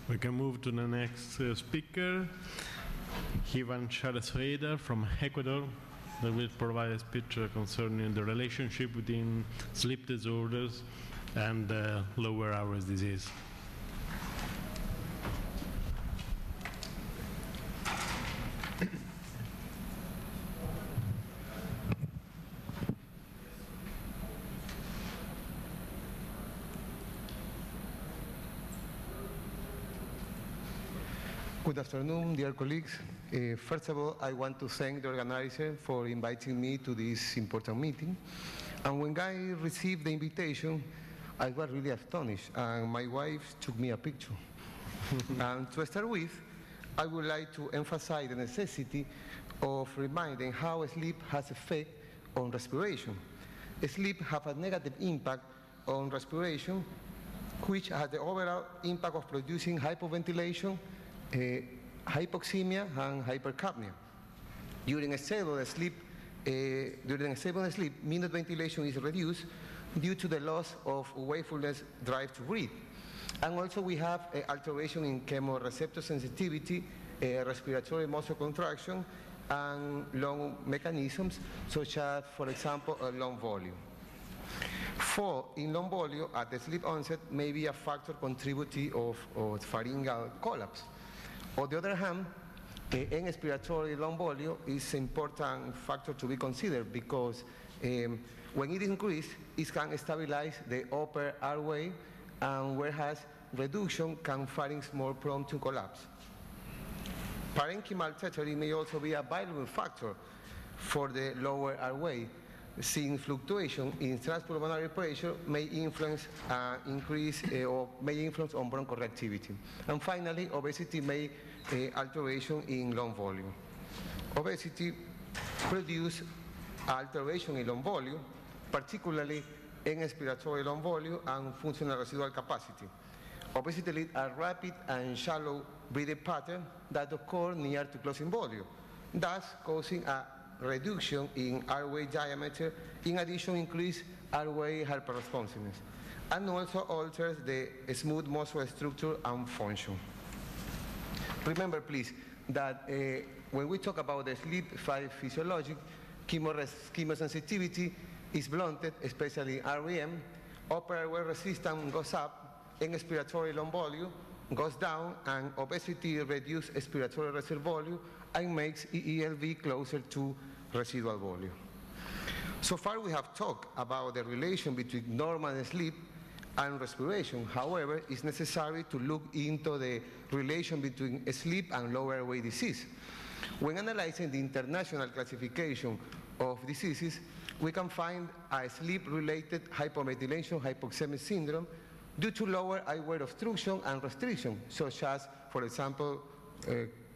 We can move to the next speaker, Ivan Cherrez from Ecuador, that will provide a speech concerning the relationship between sleep disorders and lower hours disease. Good afternoon, dear colleagues. First of all, I want to thank the organizer for inviting me to this important meeting. And when I received the invitation, I was really astonished, and my wife took me a picture. And to start with, I would like to emphasize the necessity of reminding how sleep has effect on respiration. Sleep has a negative impact on respiration, which has the overall impact of producing hypoventilation, hypoxemia and hypercapnia. During a stable sleep, minute ventilation is reduced due to the loss of wakefulness drive to breathe. And also we have alteration in chemoreceptor sensitivity, respiratory muscle contraction, and lung mechanisms, such as, for example, a lung volume. Fall in lung volume at the sleep onset may be a factor contributing of pharyngeal collapse. On the other hand, an expiratory lung volume is an important factor to be considered because when it increases, it can stabilize the upper airway, and whereas reduction can pharynx more prone to collapse. Parenchymal tetany may also be a valuable factor for the lower airway, since fluctuation in transpulmonary pressure may influence may influence on bronchoreactivity. And finally, obesity may alteration in lung volume. Obesity produces alteration in lung volume, particularly in expiratory lung volume and functional residual capacity. Obesity leads a rapid and shallow breathing pattern that occurs near to closing volume, thus causing a reduction in airway diameter, in addition increased airway hyperresponsiveness, and also alters the smooth muscle structure and function. Remember please that when we talk about the sleep physiologic, chemosensitivity is blunted, especially REM, upper airway resistance goes up, and expiratory lung volume goes down, and obesity reduces expiratory reserve volume and makes EELV closer to residual volume. So far we have talked about the relation between normal sleep and respiration. However, it's necessary to look into the relation between sleep and lower airway disease. When analyzing the international classification of diseases, we can find a sleep-related hypoventilation hypoxemic syndrome due to lower airway obstruction and restriction, such as, for example,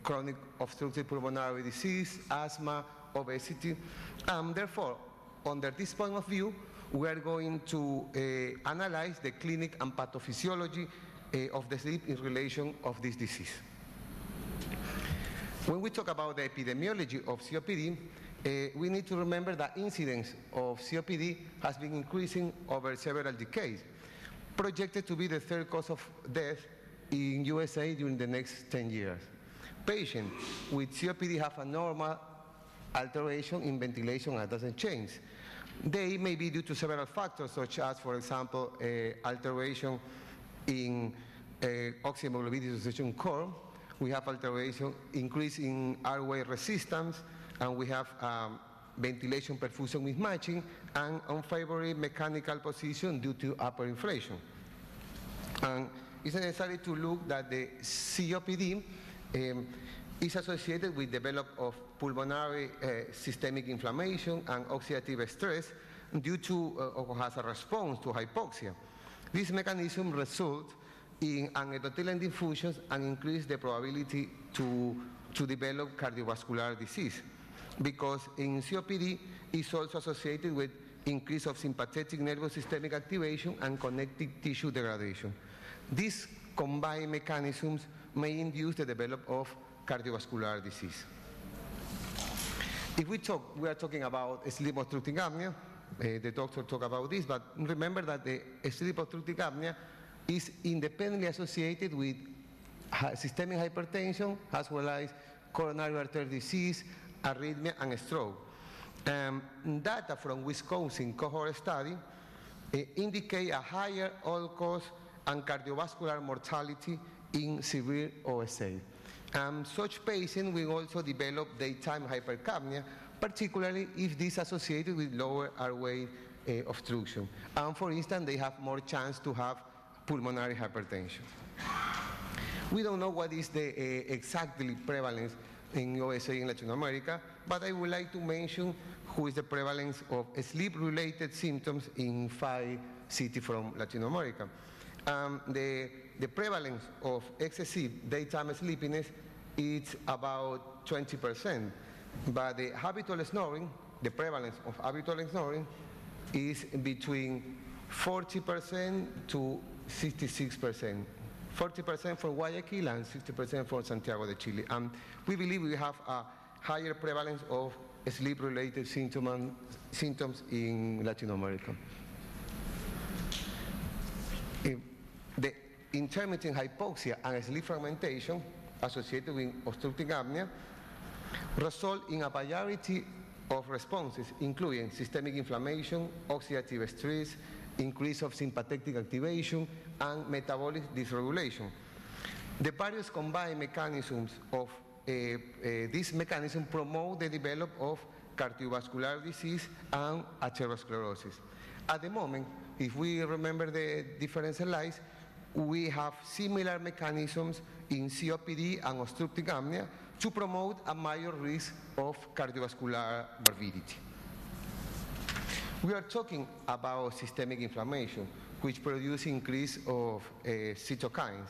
chronic obstructive pulmonary disease, asthma, obesity. Therefore, under this point of view, we are going to analyze the clinic and pathophysiology of the sleep in relation of this disease. When we talk about the epidemiology of COPD, we need to remember that incidence of COPD has been increasing over several decades, projected to be the third cause of death in USA during the next 10 years. Patients with COPD have a normal alteration in ventilation that doesn't change. They may be due to several factors, such as, for example, alteration in oxyhemoglobin dissociation curve. We have alteration, increase in airway resistance, and we have ventilation perfusion mismatching, and unfavorable mechanical position due to upper inflation. And it's necessary to look that the COPD is associated with development of pulmonary systemic inflammation and oxidative stress due to or has a response to hypoxia. This mechanism results in endothelial diffusions and increase the probability to develop cardiovascular disease, because in COPD is also associated with increase of sympathetic nervous systemic activation and connective tissue degradation. These combined mechanisms may induce the development of cardiovascular disease. If we are talking about sleep obstructive apnea, the doctor talked about this, but remember that the sleep obstructive apnea is independently associated with systemic hypertension, as well as coronary artery disease, arrhythmia, and stroke. Data from Wisconsin cohort study indicate a higher all-cause and cardiovascular mortality in severe OSA. Such patients will also develop daytime hypercapnia, particularly if this is associated with lower airway obstruction. And for instance, they have more chance to have pulmonary hypertension. We don't know what is the exactly prevalence in OSA in Latin America, but I would like to mention who is the prevalence of sleep-related symptoms in 5 cities from Latin America. The prevalence of excessive daytime sleepiness is about 20%, but the habitual snoring, the prevalence of habitual snoring, is between 40% to 66%. 40% for Guayaquil and 60% for Santiago de Chile. And we believe we have a higher prevalence of sleep-related symptoms in Latin America. The intermittent hypoxia and sleep fragmentation associated with obstructive apnea result in a variety of responses, including systemic inflammation, oxidative stress, increase of sympathetic activation, and metabolic dysregulation. The various combined mechanisms of this mechanism promote the development of cardiovascular disease and atherosclerosis. At the moment, if we remember the different slides, we have similar mechanisms in COPD and obstructive apnea to promote a minor risk of cardiovascular morbidity. We are talking about systemic inflammation, which produces increase of cytokines,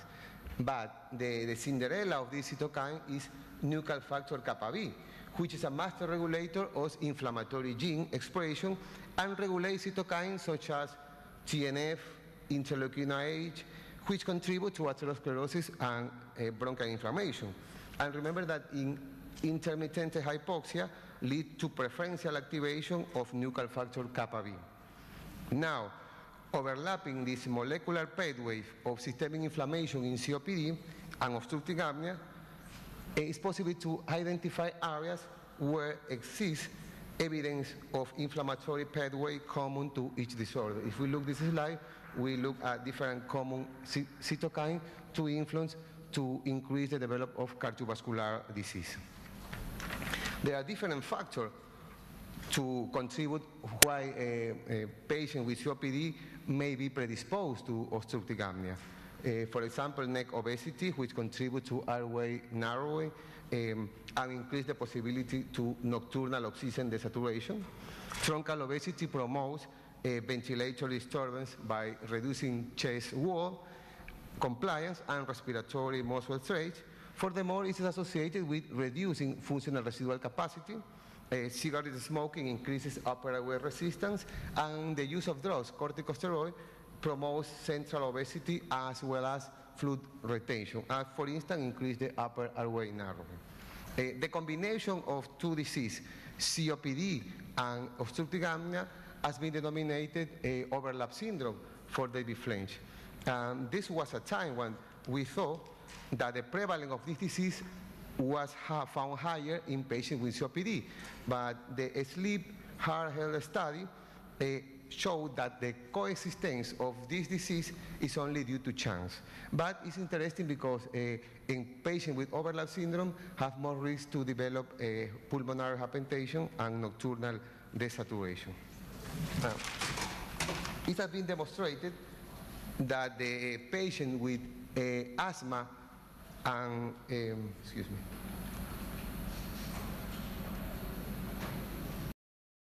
but the Cinderella of this cytokine is nuclear factor kappa B, which is a master regulator of inflammatory gene expression and regulates cytokines such as TNF, interleukin IH, which contribute to atherosclerosis and bronchial inflammation. And remember that in intermittent hypoxia lead to preferential activation of nuclear factor kappa B. Now, overlapping this molecular pathway of systemic inflammation in COPD and obstructive apnea, it's possible to identify areas where exists evidence of inflammatory pathway common to each disorder. If we look at this slide, we look at different common cytokines to influence to increase the development of cardiovascular disease. There are different factors to contribute why a patient with COPD may be predisposed to obstructive apnea. For example, neck obesity, which contributes to airway narrowing and increase the possibility to nocturnal oxygen desaturation. Truncal obesity promotes ventilatory disturbance by reducing chest wall, compliance, and respiratory muscle stretch. Furthermore, it is associated with reducing functional residual capacity. Cigarette smoking increases upper airway resistance, and the use of drugs, corticosteroid, promotes central obesity as well as fluid retention, and for instance, increase the upper airway narrowing. The combination of two diseases, COPD and obstructive apnea, has been denominated overlap syndrome for David French. This was a time when we thought that the prevalence of this disease was found higher in patients with COPD, but the sleep heart health study showed that the coexistence of this disease is only due to chance. But it's interesting because in patients with overlap syndrome have more risk to develop pulmonary hypertension and nocturnal desaturation. It has been demonstrated that the patient with asthma and